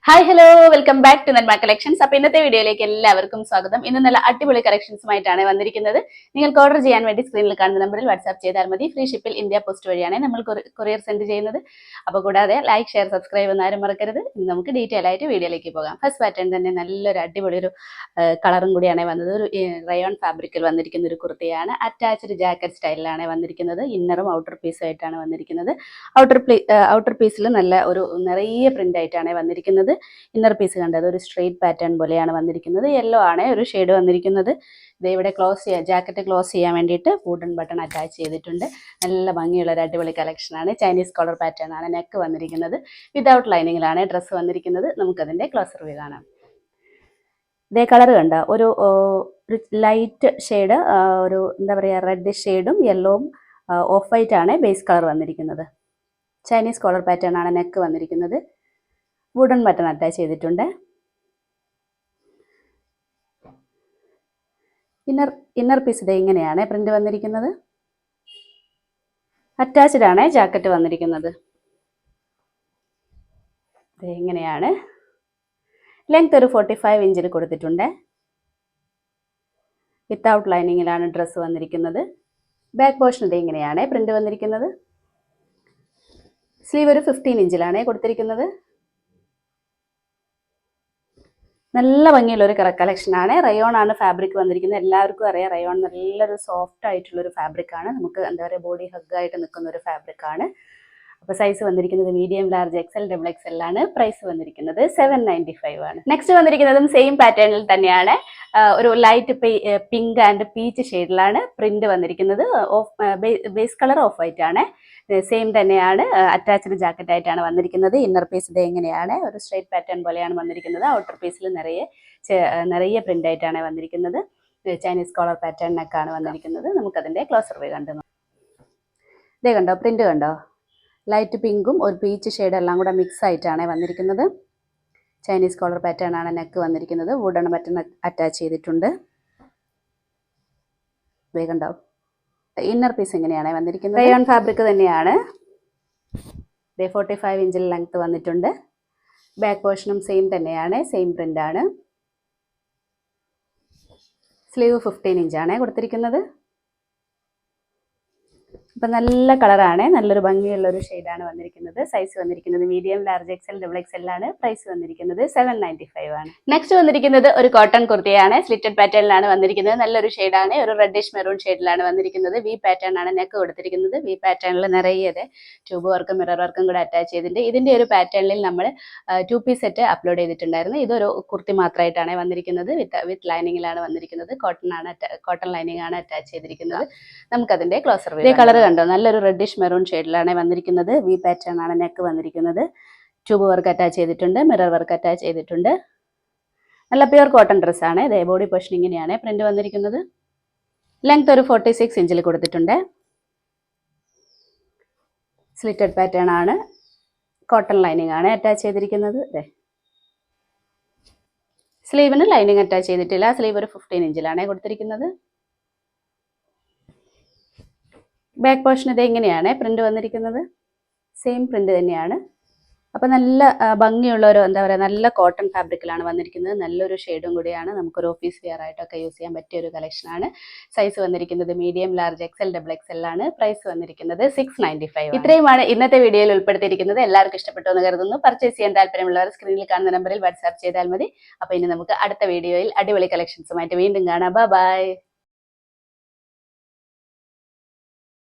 Hi hello welcome back to Nanma collections. അപ്പോൾ ഇന്നത്തെ വീഡിയോയിലേക്ക് എല്ലാവർക്കും സ്വാഗതം. ഇന്ന് നല്ല അടിപൊളി കളക്ഷൻസുമായിട്ടാണ് വന്നിരിക്കുന്നത്. നിങ്ങൾക്ക് ഓർഡർ ചെയ്യാൻ വേണ്ടി സ്ക്രീനിൽ കാണുന്ന നമ്പറിൽ വാട്സ്ആപ്പ് ചെയ്താൽ മതി. ഫ്രീ ഷിപ്പിൽ ഇന്ത്യ പോസ്റ്റ് വഴിയാണ് നമ്മൾ കൊറിയർ സെൻഡ് ചെയ്യുന്നത്. അപ്പോൾ കൂടാതെ ലൈക്ക് ഷെയർ സബ്സ്ക്രൈബ് എന്നാരും മറക്കരുത്. ഇന്ന് നമുക്ക് ഡീറ്റെയിൽ ആയിട്ട് വീഡിയോയിലേക്ക് പോകാം. ഫസ്റ്റ് പാറ്റേൺ തന്നെ നല്ലൊരു അടിപൊളി ഒരു കളറും കൂടിയാണ് വന്നത്. ഒരു റയോൺ ഫാബ്രിക്കിൽ വന്നിരിക്കുന്ന ഒരു കുർത്തിയാണ്. അറ്റാച്ച്ഡ് ജാക്കറ്റ് സ്റ്റൈലിലാണ് വന്നിരിക്കുന്നത്. ഇന്നറും ഔട്ടർ പീസും ആയിട്ടാണ് വന്നിരിക്കുന്നത്. ഔട്ടർ പീസിൽ നല്ല ഒരു നിറയെ പ്രിന്റ് ആയിട്ടാണ് വന്നിരിക്കുന്നത്. ഇന്നർ പീസ് കണ്ടത് ഒരു സ്ട്രെയിറ്റ് പാറ്റേൺ പോലെയാണ് വന്നിരിക്കുന്നത്. യെല്ലോ ആണ് ഒരു ഷെയ്ഡ് വന്നിരിക്കുന്നത്. ഇത് ഇവിടെ ജാക്കറ്റ് ക്ലോസ് ചെയ്യാൻ വേണ്ടിയിട്ട് വുഡൻ ബട്ടൺ അറ്റാച്ച് ചെയ്തിട്ടുണ്ട്. നല്ല ഭംഗിയുള്ള ഒരു അടിപൊളി കളക്ഷനാണ്. ചൈനീസ് കോളർ പാറ്റേൺ ആണ് നെക്ക് വന്നിരിക്കുന്നത്. വിതൗട്ട് ലൈനിങ്ങിലാണ് ഡ്രസ്സ് വന്നിരിക്കുന്നത്. നമുക്കതിൻ്റെ ക്ലോസർ വ്യൂ കാണാം. ഇതേ കളർ കണ്ട ഒരു ലൈറ്റ് ഷെയ്ഡ്, ഒരു എന്താ പറയുക റെഡ് ഷെയ്ഡും യെല്ലോവും ഓഫ് വൈറ്റ് ആണ് ബേസ് കളർ വന്നിരിക്കുന്നത്. ചൈനീസ് കോളർ പാറ്റേൺ ആണ് നെക്ക് വന്നിരിക്കുന്നത്. വുഡൻ ബട്ടൺ അറ്റാച്ച് ചെയ്തിട്ടുണ്ട്. ഇന്നർ പീസ് ഇത് ഇങ്ങനെയാണ് പ്രിന്റ് വന്നിരിക്കുന്നത്. അറ്റാച്ച്ഡ് ആണ് ജാക്കറ്റ് വന്നിരിക്കുന്നത്. ഇത് ഇങ്ങനെയാണ്. ലെങ്ത് ഒരു 45 ഇഞ്ചിൽ കൊടുത്തിട്ടുണ്ട്. വിത്തൗട്ട് ലൈനിങ്ങിലാണ് ഡ്രസ്സ് വന്നിരിക്കുന്നത്. ബാക്ക് പോർഷൻ ഇത് ഇങ്ങനെയാണ് പ്രിന്റ് വന്നിരിക്കുന്നത്. സ്ലീവ് ഒരു 15 ഇഞ്ചിലാണ് കൊടുത്തിരിക്കുന്നത്. നല്ല ഭംഗിയുള്ള ഒരു കളക്ഷനാണ്. റയോൺ ആണ് ഫാബ്രിക് വന്നിരിക്കുന്നത്. എല്ലാവർക്കും അറിയാം റയോൺ നല്ലൊരു സോഫ്റ്റ് ആയിട്ടുള്ളൊരു ഫാബ്രിക്കാണ്. നമുക്ക് എന്താ പറയുക ബോഡി ഹഗ്ഗായിട്ട് നിൽക്കുന്ന ഒരു ഫാബ്രിക്കാണ്. അപ്പോൾ സൈസ് വന്നിരിക്കുന്നത് മീഡിയം ലാർജ് XL XXL ആണ്. പ്രൈസ് വന്നിരിക്കുന്നത് 795 ആണ്. നെക്സ്റ്റ് വന്നിരിക്കുന്നതും സെയിം പാറ്റേണിൽ തന്നെയാണ്. ഒരു ലൈറ്റ് പിങ്ക് ആൻഡ് പീച്ച് ഷെയ്ഡിലാണ് പ്രിന്റ് വന്നിരിക്കുന്നത്. ബേസ് കളർ ഓഫ് വൈറ്റ് ആണ്. സെയിം തന്നെയാണ്. അറ്റാച്ച്ഡ് ജാക്കറ്റ് ആയിട്ടാണ് വന്നിരിക്കുന്നത്. ഇന്നർ പീസ് ഇത് എങ്ങനെയാണ് ഒരു സ്ട്രൈറ്റ് പാറ്റേൺ പോലെയാണ് വന്നിരിക്കുന്നത്. ഔട്ടർ പീസിൽ നിറയെ പ്രിന്റ് ആയിട്ടാണ് വന്നിരിക്കുന്നത്. ചൈനീസ് കോളർ പാറ്റേണിനൊക്കെയാണ് വന്നിരിക്കുന്നത്. നമുക്കതിൻ്റെ ക്ലോസർ വ്യൂ കണ്ടു. ഇതേ കണ്ടോ പ്രിന്റ് കണ്ടോ? ലൈറ്റ് പിങ്കും ഒരു പീച്ച് ഷെയ്ഡ് എല്ലാം കൂടെ മിക്സ് ആയിട്ടാണ് വന്നിരിക്കുന്നത്. ചൈനീസ് കോളർ പാറ്റേൺ ആണ് നെക്ക് വന്നിരിക്കുന്നത്. വുഡൺ ബട്ടൺ അറ്റാച്ച് ചെയ്തിട്ടുണ്ട്. കണ്ടോ? ഇന്നർ പീസ് ഇങ്ങനെയാണ് വന്നിരിക്കുന്നത്. റയോൺ ഫാബ്രിക് തന്നെയാണ്. 45 ഇഞ്ചിൽ ലെങ്ത് വന്നിട്ടുണ്ട്. ബാക്ക് പോർഷനും സെയിം തന്നെയാണ്. സെയിം പ്രിന്റ് ആണ്. സ്ലീവ് 15 ഇഞ്ചാണ് കൊടുത്തിരിക്കുന്നത്. അപ്പം നല്ല കളറാണ്. നല്ലൊരു ഭംഗിയുള്ള ഒരു ഷെയ്ഡാണ് വന്നിരിക്കുന്നത്. സൈസ് വന്നിരിക്കുന്നത് മീഡിയം ലാർജ് XL XXL ആണ്. പ്രൈസ് വന്നിരിക്കുന്നത് 795 ആണ്. നെക്സ്റ്റ് വന്നിരിക്കുന്നത് ഒരു കോട്ടൺ കുർത്തിയാണ്. സ്ലിറ്റഡ് പാറ്റേണിലാണ് വന്നിരിക്കുന്നത്. നല്ലൊരു ഷെയ്ഡാണ്. ഒരു റെഡിഷ് മെറൂൺ ഷെയ്ഡിലാണ് വന്നിരിക്കുന്നത്. വി പാറ്റേൺ ആണ് നെക്ക് കൊടുത്തിരിക്കുന്നത്. വി പാറ്റേണിൽ നിറയെ ട്യൂബ് വർക്കും മിറർ വർക്കും കൂടെ അറ്റാച്ച് ചെയ്തിട്ടുണ്ട്. ഇതിൻ്റെ ഒരു പാറ്റേണിൽ നമ്മൾ 2 പീസ് സെറ്റ് അപ്ലോഡ് ചെയ്തിട്ടുണ്ടായിരുന്നു. ഇതൊരു കുർത്തി മാത്രമായിട്ടാണ് വന്നിരിക്കുന്നത്. വിത്ത് ലൈനിങ്ങിലാണ് വന്നിരിക്കുന്നത്. കോട്ടൺ ലൈനിങ് ആണ് അറ്റാച്ച് ചെയ്തിരിക്കുന്നത്. നമുക്കതിൻ്റെ ക്ലോസർ വ്യൂ കളർ കണ്ടോ? നല്ലൊരു റെഡിഷ് മെറൂൺ ഷെയ്ഡിലാണ് വന്നിരിക്കുന്നത്. വി പാറ്റേൺ ആണ് നെക്ക് വന്നിരിക്കുന്നത്. ട്യൂബ് വർക്ക് അറ്റാച്ച് ചെയ്തിട്ടുണ്ട്. മിറർ വർക്ക് അറ്റാച്ച് ചെയ്തിട്ടുണ്ട്. നല്ല പ്യുവർ കോട്ടൺ ഡ്രസ്സാണ്. ഇതേ ബോഡി പോർഷൻ ഇങ്ങനെയാണ് പ്രിന്റ് വന്നിരിക്കുന്നത്. ലെങ്ത് ഒരു 46 ഇഞ്ചിൽ കൊടുത്തിട്ടുണ്ട്. സ്ലിറ്റഡ് പാറ്റേൺ ആണ്. കോട്ടൺ ലൈനിങ് ആണ് അറ്റാച്ച് ചെയ്തിരിക്കുന്നത്. അതെ സ്ലീവിന് ലൈനിങ് അറ്റാച്ച് ചെയ്തിട്ടില്ല. സ്ലീവ് ഒരു 15 ഇഞ്ചിലാണ് കൊടുത്തിരിക്കുന്നത്. ബാക്ക് പോർഷൻ ഇത് എങ്ങനെയാണ് പ്രിന്റ് വന്നിരിക്കുന്നത്. സെയിം പ്രിന്റ് തന്നെയാണ്. അപ്പം നല്ല ഭംഗിയുള്ള ഒരു എന്താ പറയുക നല്ല കോട്ടൺ ഫാബ്രിക്കിലാണ് വന്നിരിക്കുന്നത്. നല്ലൊരു ഷെയ്ഡും കൂടിയാണ്. നമുക്കൊരു ഓഫീസ് വെയർ ആയിട്ടൊക്കെ യൂസ് ചെയ്യാൻ പറ്റിയ ഒരു കളക്ഷനാണ്. സൈസ് വന്നിരിക്കുന്നത് മീഡിയം ലാർജ് XL XXL ആണ്. പ്രൈസ് വന്നിരിക്കുന്നത് 695. ഇത്രയുമാണ് ഇന്നത്തെ വീഡിയോയിൽ ഉൾപ്പെടുത്തിയിരിക്കുന്നത്. എല്ലാവർക്കും ഇഷ്ടപ്പെട്ടു എന്ന് കരുതുന്നു. പർച്ചേസ് ചെയ്യാൻ താല്പര്യമുള്ളവർ സ്ക്രീനിൽ കാണുന്ന നമ്പറിൽ വാട്സ്ആപ്പ് ചെയ്താൽ മതി. അപ്പോൾ ഇനി നമുക്ക് അടുത്ത വീഡിയോയിൽ അടിപൊളി കളക്ഷൻസുമായിട്ട് വീണ്ടും കാണാം. ബൈ.